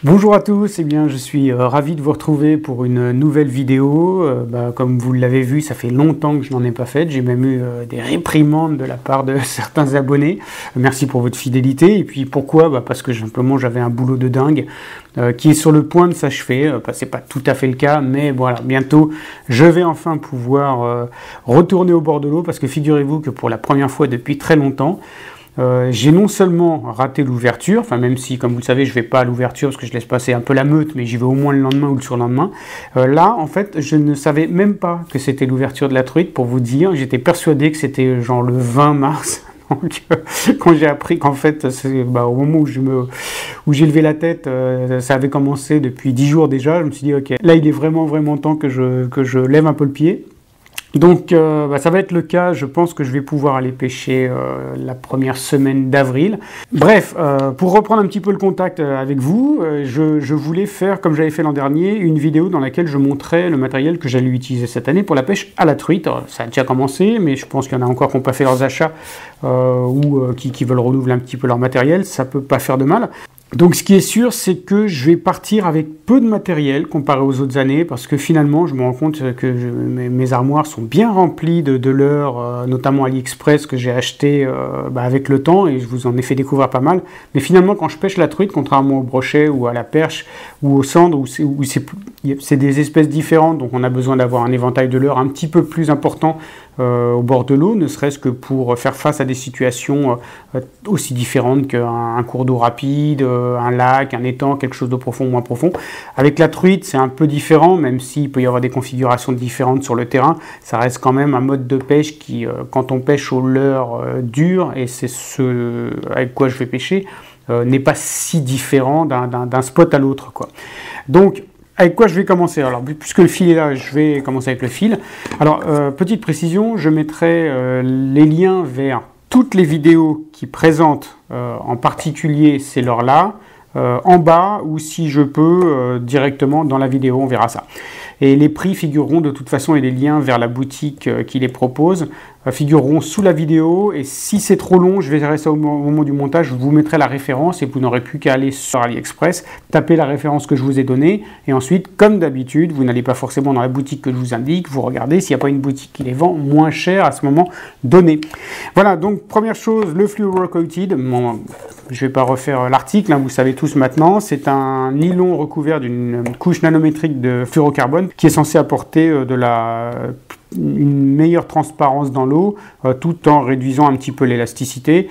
Bonjour à tous, eh bien, je suis ravi de vous retrouver pour une nouvelle vidéo. Comme vous l'avez vu, ça fait longtemps que je n'en ai pas fait. J'ai même eu des réprimandes de la part de certains abonnés. Merci pour votre fidélité. Et puis pourquoi? Parce que simplement j'avais un boulot de dingue qui est sur le point de s'achever. C'est pas tout à fait le cas, mais voilà, bientôt je vais enfin pouvoir retourner au bord de l'eau parce que figurez-vous que pour la première fois depuis très longtemps, j'ai non seulement raté l'ouverture, enfin même si, comme vous le savez, je ne vais pas à l'ouverture parce que je laisse passer un peu la meute, mais j'y vais au moins le lendemain ou le surlendemain. Là, en fait, je ne savais même pas que c'était l'ouverture de la truite, pour vous dire. J'étais persuadé que c'était genre le 20 mars. Donc, quand j'ai appris qu'en fait, au moment où j'ai levé la tête, ça avait commencé depuis 10 jours déjà, je me suis dit, ok, là, il est vraiment temps que je lève un peu le pied. Donc ça va être le cas, je pense que je vais pouvoir aller pêcher la première semaine d'avril. Bref, pour reprendre un petit peu le contact avec vous, je voulais faire, comme j'avais fait l'an dernier, une vidéo dans laquelle je montrais le matériel que j'allais utiliser cette année pour la pêche à la truite. Alors, ça a déjà commencé, mais je pense qu'il y en a encore qui n'ont pas fait leurs achats ou qui veulent renouveler un petit peu leur matériel, ça peut pas faire de mal. Donc ce qui est sûr, c'est que je vais partir avec peu de matériel comparé aux autres années, parce que finalement, je me rends compte que mes armoires sont bien remplies de leurres, notamment AliExpress, que j'ai acheté avec le temps, et je vous en ai fait découvrir pas mal. Mais finalement, quand je pêche la truite, contrairement au brochet ou à la perche ou au sandre, où c'est des espèces différentes, donc on a besoin d'avoir un éventail de leurres un petit peu plus important au bord de l'eau, ne serait-ce que pour faire face à des situations aussi différentes qu'un cours d'eau rapide, un lac, un étang, quelque chose de profond ou moins profond. Avec la truite, c'est un peu différent, même s'il peut y avoir des configurations différentes sur le terrain, ça reste quand même un mode de pêche qui, quand on pêche au leurre dur, et c'est ce avec quoi je vais pêcher, n'est pas si différent d'un spot à l'autre, quoi. Donc, avec quoi je vais commencer? Alors, puisque le fil est là, je vais commencer avec le fil. Alors, petite précision, je mettrai les liens vers toutes les vidéos qui présentent en particulier ces leurres-là, en bas, ou si je peux, directement dans la vidéo, on verra ça. Et les prix figureront de toute façon, et les liens vers la boutique qui les propose figureront sous la vidéo, et si c'est trop long, je verrai ça au moment du montage, je vous mettrai la référence et vous n'aurez plus qu'à aller sur AliExpress, taper la référence que je vous ai donnée, et ensuite, comme d'habitude, vous n'allez pas forcément dans la boutique que je vous indique, vous regardez s'il n'y a pas une boutique qui les vend moins cher à ce moment donné. Voilà, donc première chose, le fluorocoated. Bon, je ne vais pas refaire l'article, hein, vous savez tous maintenant, c'est un nylon recouvert d'une couche nanométrique de fluorocarbone qui est censé apporter une meilleure transparence dans l'eau, tout en réduisant un petit peu l'élasticité.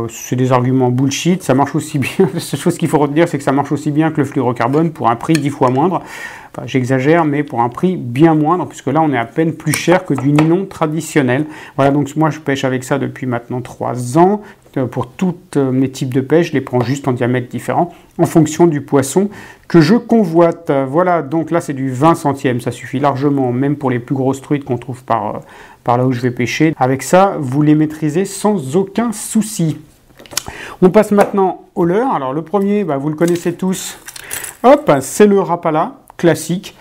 C'est des arguments bullshit, ça marche aussi bien. La seule chose qu'il faut retenir, c'est que ça marche aussi bien que le fluorocarbone pour un prix 10 fois moindre. Enfin, j'exagère, mais pour un prix bien moindre, puisque là, on est à peine plus cher que du nylon traditionnel. Voilà, donc moi, je pêche avec ça depuis maintenant 3 ans. Pour tous mes types de pêche, je les prends juste en diamètre différent, en fonction du poisson que je convoite. Voilà, donc là, c'est du 20 centièmes, ça suffit largement, même pour les plus grosses truites qu'on trouve par là où je vais pêcher. Avec ça, vous les maîtrisez sans aucun souci. On passe maintenant au leurre. Alors, le premier, vous le connaissez tous. Hop, c'est le Rapala classique.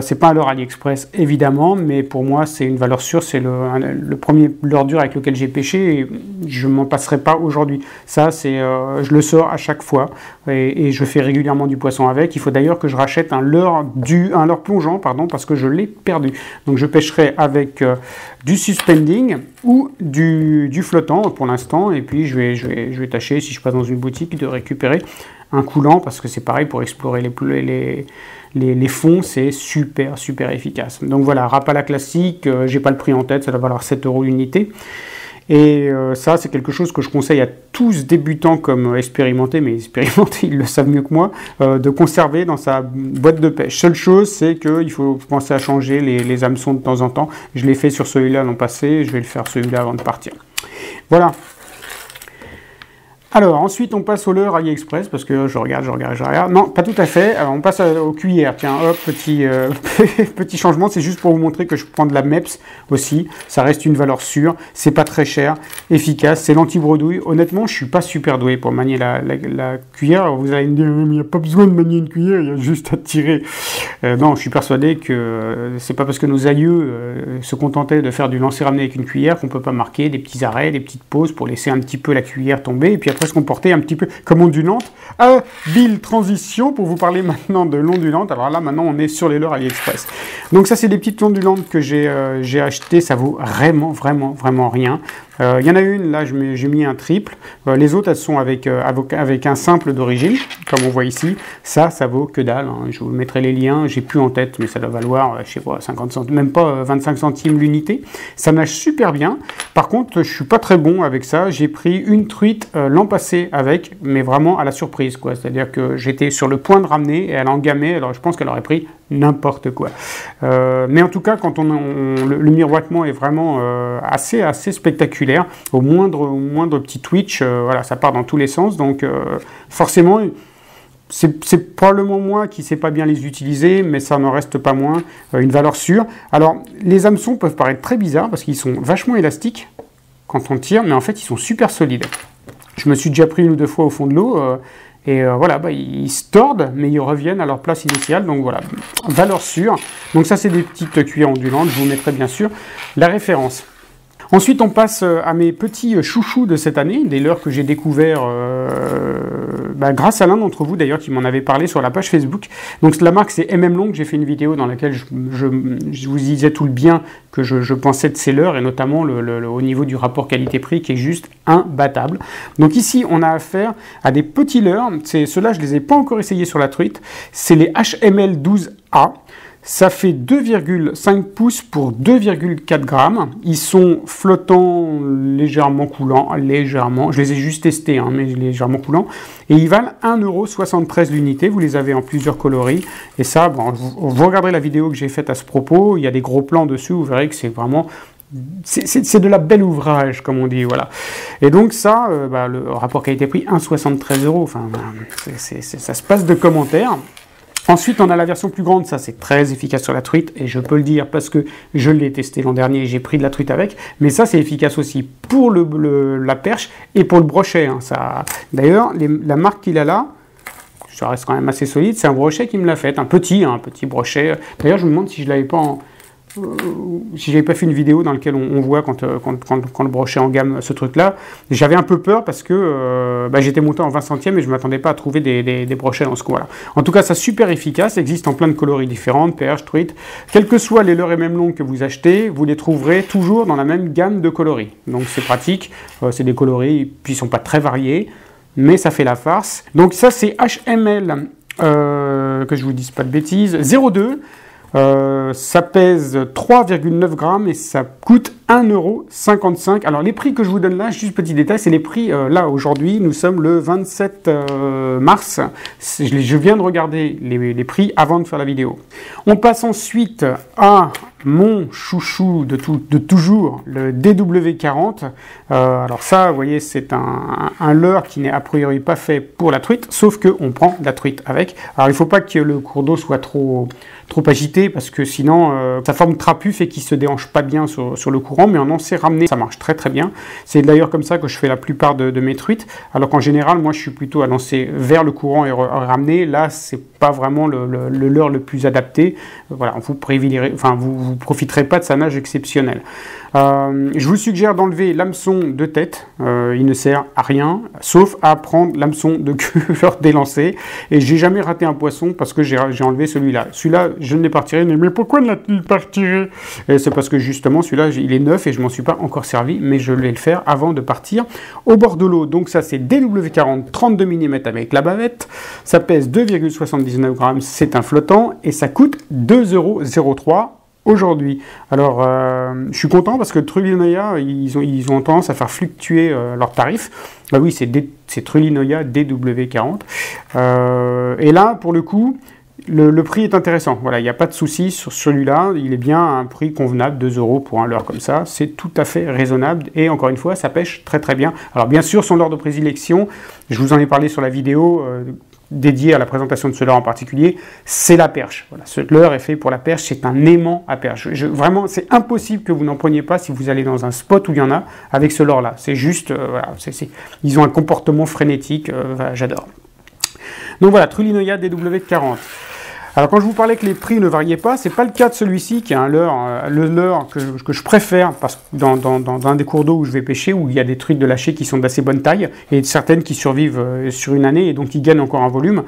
C'est pas un leurre AliExpress évidemment, mais pour moi c'est une valeur sûre, c'est le premier leurre dur avec lequel j'ai pêché et je m'en passerai pas aujourd'hui. Ça c'est, je le sors à chaque fois et je fais régulièrement du poisson avec. Il faut d'ailleurs que je rachète un leurre plongeant, pardon, parce que je l'ai perdu. Donc je pêcherai avec du suspending ou du flottant pour l'instant, et puis je vais tâcher, si je passe dans une boutique, de récupérer un coulant, parce que c'est pareil pour explorer les fonds, c'est super efficace. Donc voilà, Rapala classique, j'ai pas le prix en tête, ça doit valoir 7 € l'unité. Et ça, c'est quelque chose que je conseille à tous débutants comme expérimentés, mais expérimentés, ils le savent mieux que moi, de conserver dans sa boîte de pêche. Seule chose, c'est qu'il faut penser à changer les hameçons de temps en temps. Je l'ai fait sur celui-là l'an passé, je vais le faire celui-là avant de partir. Voilà. Alors, ensuite, on passe au leurre AliExpress, parce que je regarde. Non, pas tout à fait. Alors, on passe aux cuillères. Tiens, hop, petit changement. C'est juste pour vous montrer que je prends de la MEPS aussi. Ça reste une valeur sûre. C'est pas très cher, efficace. C'est l'anti-bredouille. Honnêtement, je suis pas super doué pour manier la cuillère. Alors, vous allez me dire, mais il n'y a pas besoin de manier une cuillère, il y a juste à tirer. Non, je suis persuadé que c'est pas parce que nos aïeux se contentaient de faire du lancer-ramener avec une cuillère qu'on peut pas marquer des petits arrêts, des petites pauses pour laisser un petit peu la cuillère tomber. Et puis après, pourrait se comporter un petit peu comme ondulante. Habile transition pour vous parler maintenant de l'ondulante. Alors là, maintenant, on est sur les leurres AliExpress. Donc ça, c'est des petites ondulantes que j'ai achetées. Ça vaut vraiment rien. Il y en a une, là, j'ai mis un triple. Les autres, elles sont avec un simple d'origine, comme on voit ici. Ça vaut que dalle. Hein. Je vous mettrai les liens. J'ai plus en tête, mais ça doit valoir, je sais pas, 50 centimes, même pas 25 centimes l'unité. Ça nage super bien. Par contre, je suis pas très bon avec ça. J'ai pris une truite l'an passé avec, mais vraiment à la surprise, quoi. C'est-à-dire que j'étais sur le point de ramener et elle engamait. Alors, je pense qu'elle aurait pris n'importe quoi. Mais en tout cas, quand le miroitement est vraiment assez spectaculaire, au moindre petit twitch, voilà, ça part dans tous les sens. Donc, forcément, c'est probablement moi qui ne sais pas bien les utiliser, mais ça n'en reste pas moins une valeur sûre. Alors, les hameçons peuvent paraître très bizarres parce qu'ils sont vachement élastiques quand on tire, mais en fait, ils sont super solides. Je me suis déjà pris une ou deux fois au fond de l'eau. Voilà, ils se tordent, mais ils reviennent à leur place initiale. Donc voilà, valeur sûre. Donc ça, c'est des petites cuillères ondulantes. Je vous mettrai bien sûr la référence. Ensuite, on passe à mes petits chouchous de cette année, des leurres que j'ai découverts grâce à l'un d'entre vous d'ailleurs qui m'en avait parlé sur la page Facebook. Donc la marque c'est MM Long, j'ai fait une vidéo dans laquelle je vous disais tout le bien que je pensais de ces leurres et notamment au niveau du rapport qualité-prix qui est juste imbattable. Donc ici on a affaire à des petits leurres, ceux-là je les ai pas encore essayés sur la truite, c'est les HML 12A. Ça fait 2,5 pouces pour 2,4 grammes. Ils sont flottants, légèrement coulants, légèrement. Je les ai juste testés, hein, mais légèrement coulants. Et ils valent 1,73 € l'unité. Vous les avez en plusieurs coloris. Et ça, bon, vous regarderez la vidéo que j'ai faite à ce propos. Il y a des gros plans dessus. Vous verrez que c'est vraiment... C'est de la belle ouvrage, comme on dit, voilà. Et donc ça, le rapport qualité-prix, 1,73 €. Enfin, ça se passe de commentaires. Ensuite, on a la version plus grande, ça c'est très efficace sur la truite, et je peux le dire parce que je l'ai testé l'an dernier et j'ai pris de la truite avec, mais ça c'est efficace aussi pour la perche et pour le brochet. Hein, d'ailleurs, la marque qu'il a là, ça reste quand même assez solide, c'est un brochet qui me l'a fait, un petit brochet. D'ailleurs, je me demande si je l'avais pas si j'avais pas fait une vidéo dans laquelle on voit quand le brochet en gamme ce truc-là. J'avais un peu peur parce que j'étais monté en 20 centièmes et je ne m'attendais pas à trouver des brochets dans ce coin-là. En tout cas, c'est super efficace, existe en plein de coloris différentes, perche, truite. Quels que soient les leurres et même longues que vous achetez, vous les trouverez toujours dans la même gamme de coloris. Donc c'est pratique, c'est des coloris, puis ils ne sont pas très variés, mais ça fait la farce. Donc ça c'est HML, que je vous dise pas de bêtises, 0,2. Ça pèse 3,9 grammes et ça coûte 1,55 €. Alors les prix que je vous donne là, juste petit détail, c'est les prix là aujourd'hui, nous sommes le 27 mars, je viens de regarder les prix avant de faire la vidéo. On passe ensuite à mon chouchou de toujours, le DW40. Alors ça, vous voyez, c'est un leurre qui n'est a priori pas fait pour la truite, sauf qu'on prend de la truite avec. Alors il ne faut pas que le cours d'eau soit trop agité, parce que sinon sa forme trapue fait qu'il ne se déhanche pas bien sur le courant, mais on en sait ramener, ça marche très bien. C'est d'ailleurs comme ça que je fais la plupart de mes truites, alors qu'en général, moi je suis plutôt à lancer vers le courant et ramener. Là, c'est pas vraiment le leurre le plus adapté. Voilà, vous profiterez pas de sa nage exceptionnelle. Je vous suggère d'enlever l'hameçon de tête, il ne sert à rien, sauf à prendre l'hameçon de queue lors des lancers, et j'ai jamais raté un poisson parce que j'ai enlevé celui-là. Celui-là, je ne l'ai pas retiré, mais pourquoi ne l'a-t-il pas retiré? C'est parce que justement, celui-là, il est neuf et je m'en suis pas encore servi, mais je vais le faire avant de partir au bord de l'eau. Donc ça, c'est DW40, 32 mm avec la bavette, ça pèse 2,79 grammes, c'est un flottant, et ça coûte 2,03 € aujourd'hui. Alors, je suis content parce que Trulinoia, ils ont tendance à faire fluctuer leurs tarifs. Bah oui, c'est Trulinoia DW40. Et là, pour le coup, le prix est intéressant. Voilà, il n'y a pas de souci sur celui-là. Il est bien à un prix convenable, 2 € pour un leurre comme ça. C'est tout à fait raisonnable. Et encore une fois, ça pêche très bien. Alors, bien sûr, son leurre de prédilection, je vous en ai parlé sur la vidéo dédié à la présentation de ce leurre en particulier, c'est la perche. Voilà, ce leurre est fait pour la perche, c'est un aimant à perche. Vraiment, c'est impossible que vous n'en preniez pas si vous allez dans un spot où il y en a avec ce leurre-là. C'est juste, voilà, ils ont un comportement frénétique, j'adore. Donc voilà, Trulinoia DW40. Alors quand je vous parlais que les prix ne variaient pas, c'est pas le cas de celui-ci qui est un leurre, le leurre que je préfère parce que dans un des cours d'eau où je vais pêcher, où il y a des truites de lâcher qui sont d'assez bonne taille et certaines qui survivent sur une année et donc qui gagnent encore un volume.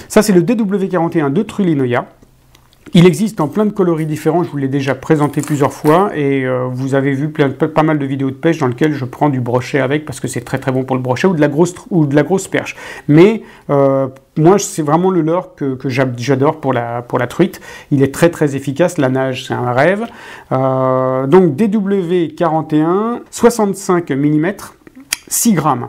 Ça c'est le DW41 de Trulinoia. Il existe en plein de coloris différents, je vous l'ai déjà présenté plusieurs fois et vous avez vu pas mal de vidéos de pêche dans lesquelles je prends du brochet avec parce que c'est très très bon pour le brochet ou de la grosse perche. Mais moi c'est vraiment le leurre que j'adore pour la truite. Il est très très efficace, la nage c'est un rêve. Donc DW41, 65 mm, 6 grammes.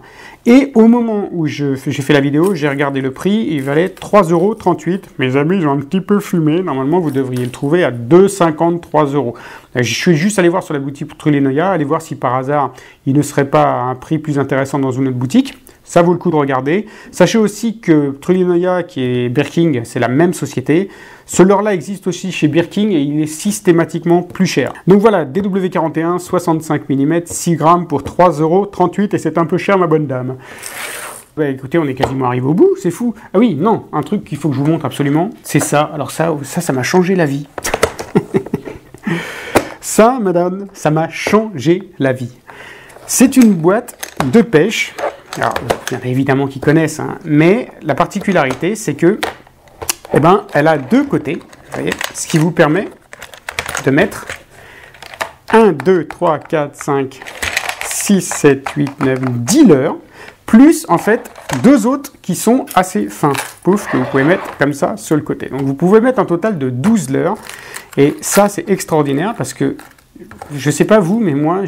Et au moment où j'ai fait la vidéo, j'ai regardé le prix, il valait 3,38 €. Mes amis, ils ont un petit peu fumé. Normalement, vous devriez le trouver à 2,53 €. Je suis juste allé voir sur la boutique Trulinoia, aller voir si par hasard, il ne serait pas à un prix plus intéressant dans une autre boutique. Ça vaut le coup de regarder. Sachez aussi que Trulinoia, qui est Birking, c'est la même société. Ce leurre-là existe aussi chez Birking et il est systématiquement plus cher. Donc voilà, DW41, 65 mm, 6 grammes pour 3,38 € et c'est un peu cher, ma bonne dame. Bah écoutez, on est quasiment arrivé au bout, c'est fou. Ah oui, non, un truc qu'il faut que je vous montre absolument, c'est ça. Alors ça m'a changé la vie. Ça, madame, ça m'a changé la vie. C'est une boîte de pêche. Alors, il y en a évidemment qui connaissent, hein, mais la particularité, c'est que, eh ben, elle a deux côtés, vous voyez, ce qui vous permet de mettre 1, 2, 3, 4, 5, 6, 7, 8, 9, 10 leurres, plus, en fait, deux autres qui sont assez fins, pouf, que vous pouvez mettre comme ça sur le côté. Donc, vous pouvez mettre un total de 12 leurres, et ça, c'est extraordinaire, parce que, je sais pas vous, mais moi,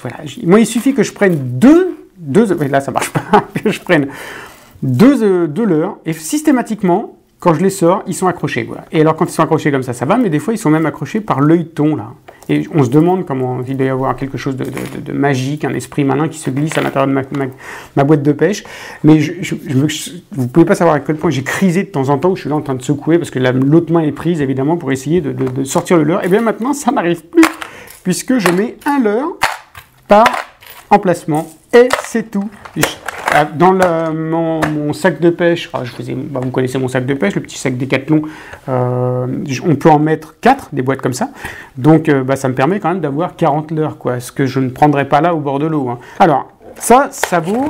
voilà, moi, il suffit que je prenne deux, là ça marche pas, que je prenne deux leurres et systématiquement quand je les sors ils sont accrochés voilà. Et alors quand ils sont accrochés comme ça va, mais des fois ils sont même accrochés par l'œilleton là et on se demande comment il doit y avoir quelque chose de magique, un esprit malin qui se glisse à l'intérieur de ma boîte de pêche, mais vous pouvez pas savoir à quel point j'ai crisé de temps en temps où je suis là en train de secouer parce que l'autre main est prise évidemment pour essayer de sortir le leurre. Et bien maintenant ça n'arrive plus puisque je mets un leurre par emplacement et c'est tout. Dans mon sac de pêche, vous connaissez mon sac de pêche, le petit sac Décathlon, on peut en mettre 4, des boîtes comme ça. Donc ça me permet quand même d'avoir 40 leurres, quoi, ce que je ne prendrais pas là au bord de l'eau. Hein. Alors, ça vaut...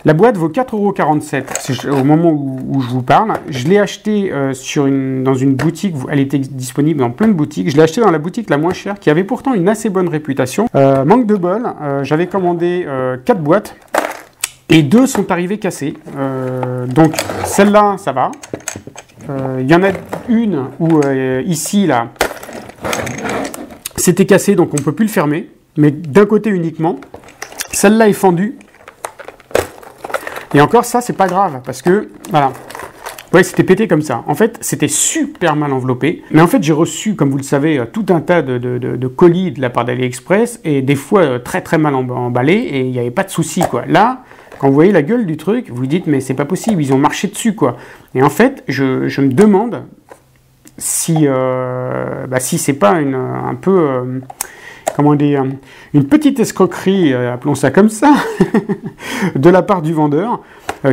La boîte vaut 4,47 € au moment où je vous parle. Je l'ai acheté dans une boutique, elle était disponible dans plein de boutiques. Je l'ai acheté dans la boutique la moins chère, qui avait pourtant une assez bonne réputation. Manque de bol, j'avais commandé 4 boîtes et 2 sont arrivées cassées. Donc celle-là, ça va. Il y en a une où ici, là, c'était cassé, donc on ne peut plus le fermer, mais d'un côté uniquement. Celle-là est fendue. Et encore ça, c'est pas grave, parce que, voilà, ouais, c'était pété comme ça. En fait, c'était super mal enveloppé. Mais en fait, j'ai reçu, comme vous le savez, tout un tas de colis de la part d'AliExpress, et des fois très très mal emballés, et il n'y avait pas de souci, quoi. Là, quand vous voyez la gueule du truc, vous vous dites, mais c'est pas possible, ils ont marché dessus, quoi. Et en fait, je me demande si c'est pas un peu... comment dire, une petite escroquerie, appelons ça comme ça, de la part du vendeur,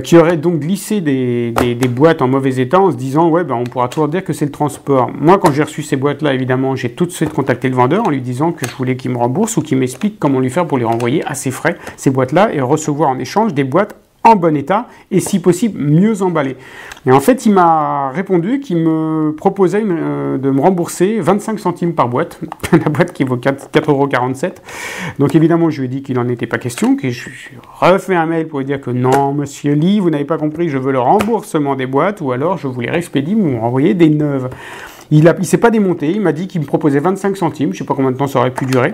qui aurait donc glissé des boîtes en mauvais état en se disant, ouais, on pourra toujours dire que c'est le transport. Moi, quand j'ai reçu ces boîtes-là, évidemment, j'ai tout de suite contacté le vendeur en lui disant que je voulais qu'il me rembourse ou qu'il m'explique comment lui faire pour les renvoyer à ses frais, ces boîtes-là, et recevoir en échange des boîtes en bon état et si possible mieux emballées. Et en fait, il m'a répondu qu'il me proposait de me rembourser 25 centimes par boîte, la boîte qui vaut 4,47 €. Donc évidemment, je lui ai dit qu'il n'en était pas question, que je refais un mail pour lui dire que non, monsieur Lee, vous n'avez pas compris, je veux le remboursement des boîtes ou alors je vous les réexpédie, vous me renvoyez des neuves. Il ne s'est pas démonté, il m'a dit qu'il me proposait 25 centimes, je ne sais pas combien de temps ça aurait pu durer.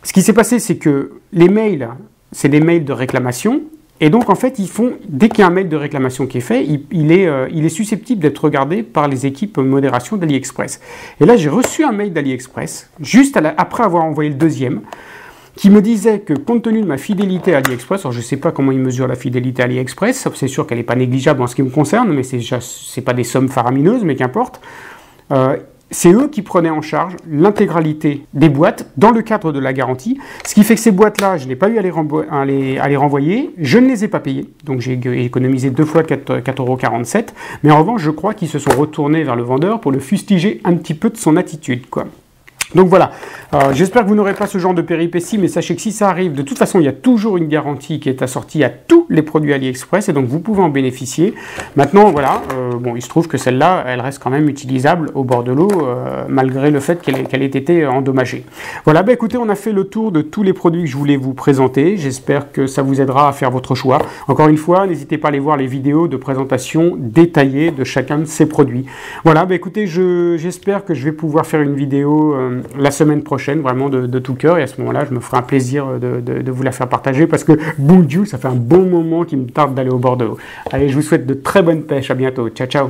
Ce qui s'est passé, c'est que les mails, c'est des mails de réclamation. Et donc, en fait, dès qu'il y a un mail de réclamation qui est fait, il est susceptible d'être regardé par les équipes modération d'AliExpress. Et là, j'ai reçu un mail d'AliExpress, juste après avoir envoyé le deuxième, qui me disait que compte tenu de ma fidélité à AliExpress, alors je ne sais pas comment il mesure la fidélité à AliExpress, c'est sûr qu'elle n'est pas négligeable en ce qui me concerne, mais c'est pas des sommes faramineuses, mais qu'importe. c'est eux qui prenaient en charge l'intégralité des boîtes dans le cadre de la garantie, ce qui fait que ces boîtes-là, je n'ai pas eu à les renvoyer, je ne les ai pas payées, donc j'ai économisé 2 fois 4,47 €, mais en revanche, je crois qu'ils se sont retournés vers le vendeur pour le fustiger un petit peu de son attitude, quoi. Donc voilà, j'espère que vous n'aurez pas ce genre de péripéties, mais sachez que si ça arrive, de toute façon, il y a toujours une garantie qui est assortie à tous les produits AliExpress, et donc vous pouvez en bénéficier. Maintenant, voilà, bon, il se trouve que celle-là, elle reste quand même utilisable au bord de l'eau, malgré le fait qu'elle ait été endommagée. Voilà, bah écoutez, on a fait le tour de tous les produits que je voulais vous présenter. J'espère que ça vous aidera à faire votre choix. Encore une fois, n'hésitez pas à aller voir les vidéos de présentation détaillée de chacun de ces produits. Voilà, bah écoutez, j'espère que je vais pouvoir faire une vidéo la semaine prochaine, vraiment de tout cœur, et à ce moment-là, je me ferai un plaisir de vous la faire partager, parce que, bon Dieu, ça fait un bon moment qu'il me tarde d'aller au bord de l'eau. Allez, je vous souhaite de très bonnes pêches, à bientôt, ciao ciao.